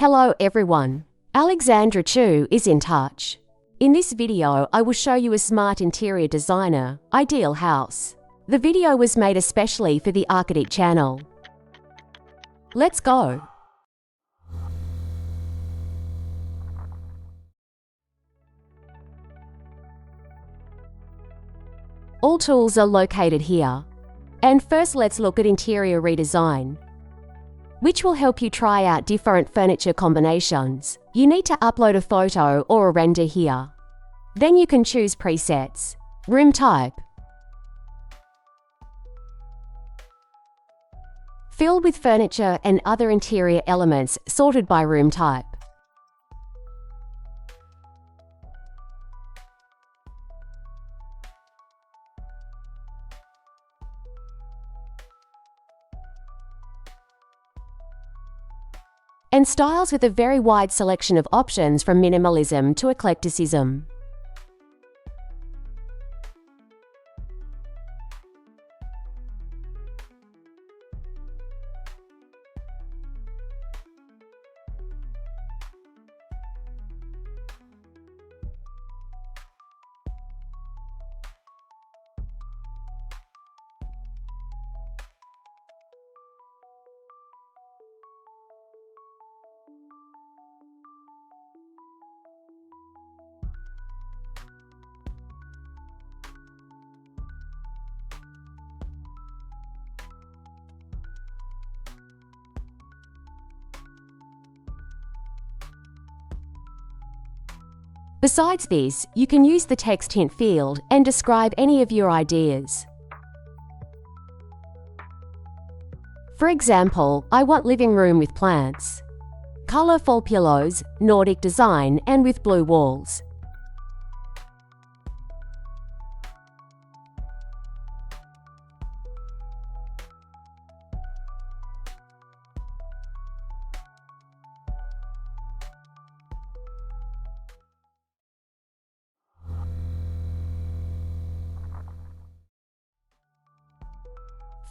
Hello everyone, Alexandra Choo is in touch. In this video, I will show you a smart interior designer, ideal house. The video was made especially for the Arhi.Teach channel. Let's go. All tools are located here. And first let's look at interior redesign, which will help you try out different furniture combinations. You need to upload a photo or a render here. Then you can choose presets. Room type. Fill with furniture and other interior elements sorted by room type. And styles with a very wide selection of options from minimalism to eclecticism. Besides this, you can use the text hint field and describe any of your ideas. For example, I want living room with plants, colourful pillows, Nordic design and with blue walls.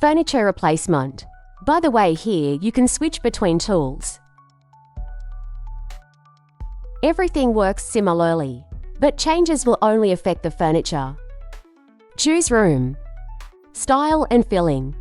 Furniture replacement. By the way, here you can switch between tools. Everything works similarly, but changes will only affect the furniture. Choose room, style and filling.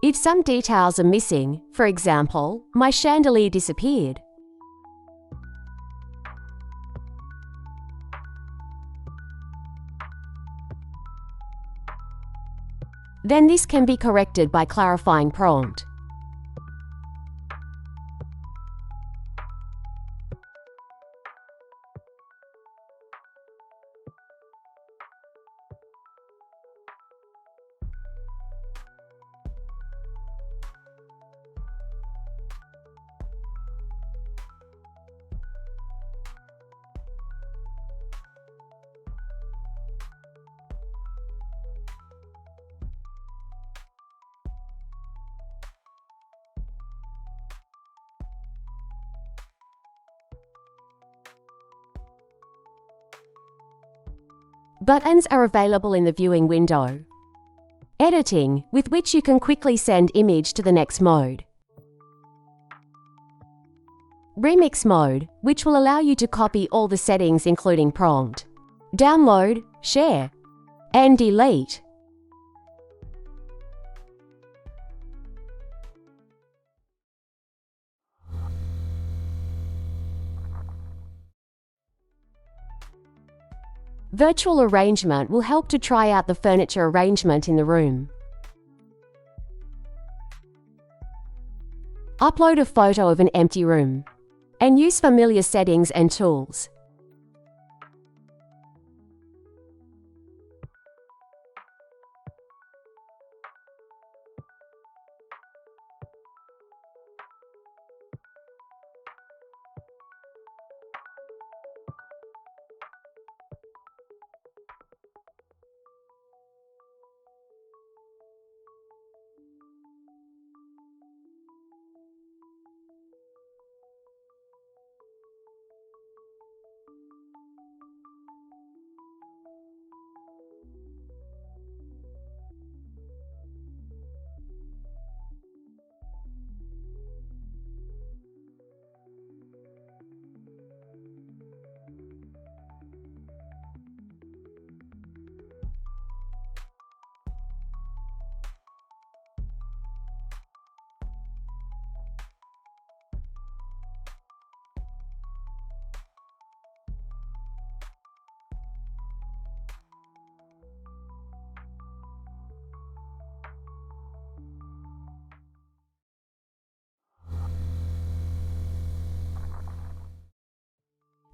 If some details are missing, for example, my chandelier disappeared, then this can be corrected by clarifying prompt. Buttons are available in the viewing window. Editing, with which you can quickly send image to the next mode. Remix mode, which will allow you to copy all the settings including prompt. Download, share, and delete. Virtual arrangement will help to try out the furniture arrangement in the room. Upload a photo of an empty room and use familiar settings and tools.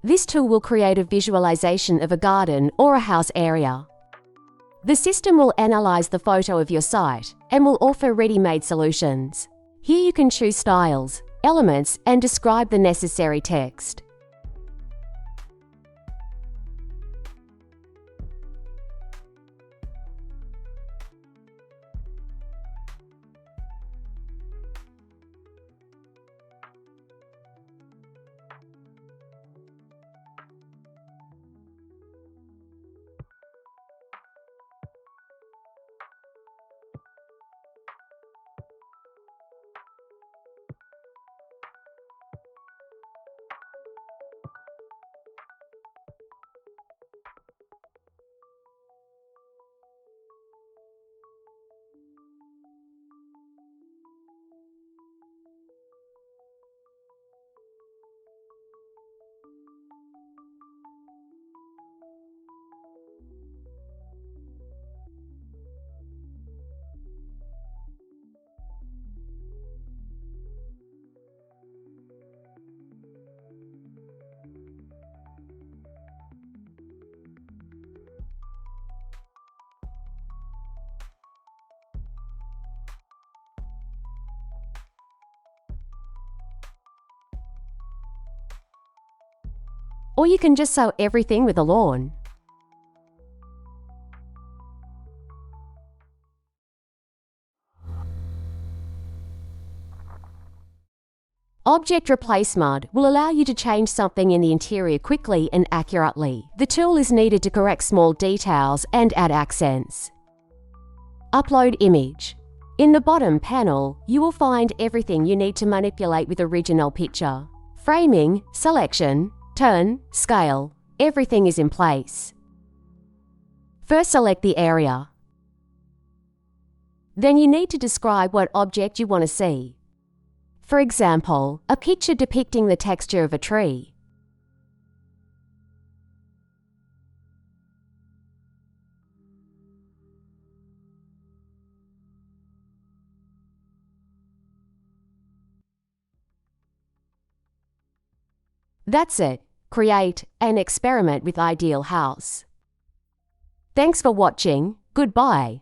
This tool will create a visualization of a garden or a house area. The system will analyze the photo of your site and will offer ready-made solutions. Here you can choose styles, elements, and describe the necessary text. Or you can just sew everything with a lawn. Object Replace Mode will allow you to change something in the interior quickly and accurately. The tool is needed to correct small details and add accents. Upload image. In the bottom panel, you will find everything you need to manipulate with original picture. Framing, selection, turn, scale, everything is in place. First select the area. Then you need to describe what object you want to see. For example, a picture depicting the texture of a tree. That's it. Create and experiment with ideal house. Thanks for watching. Goodbye.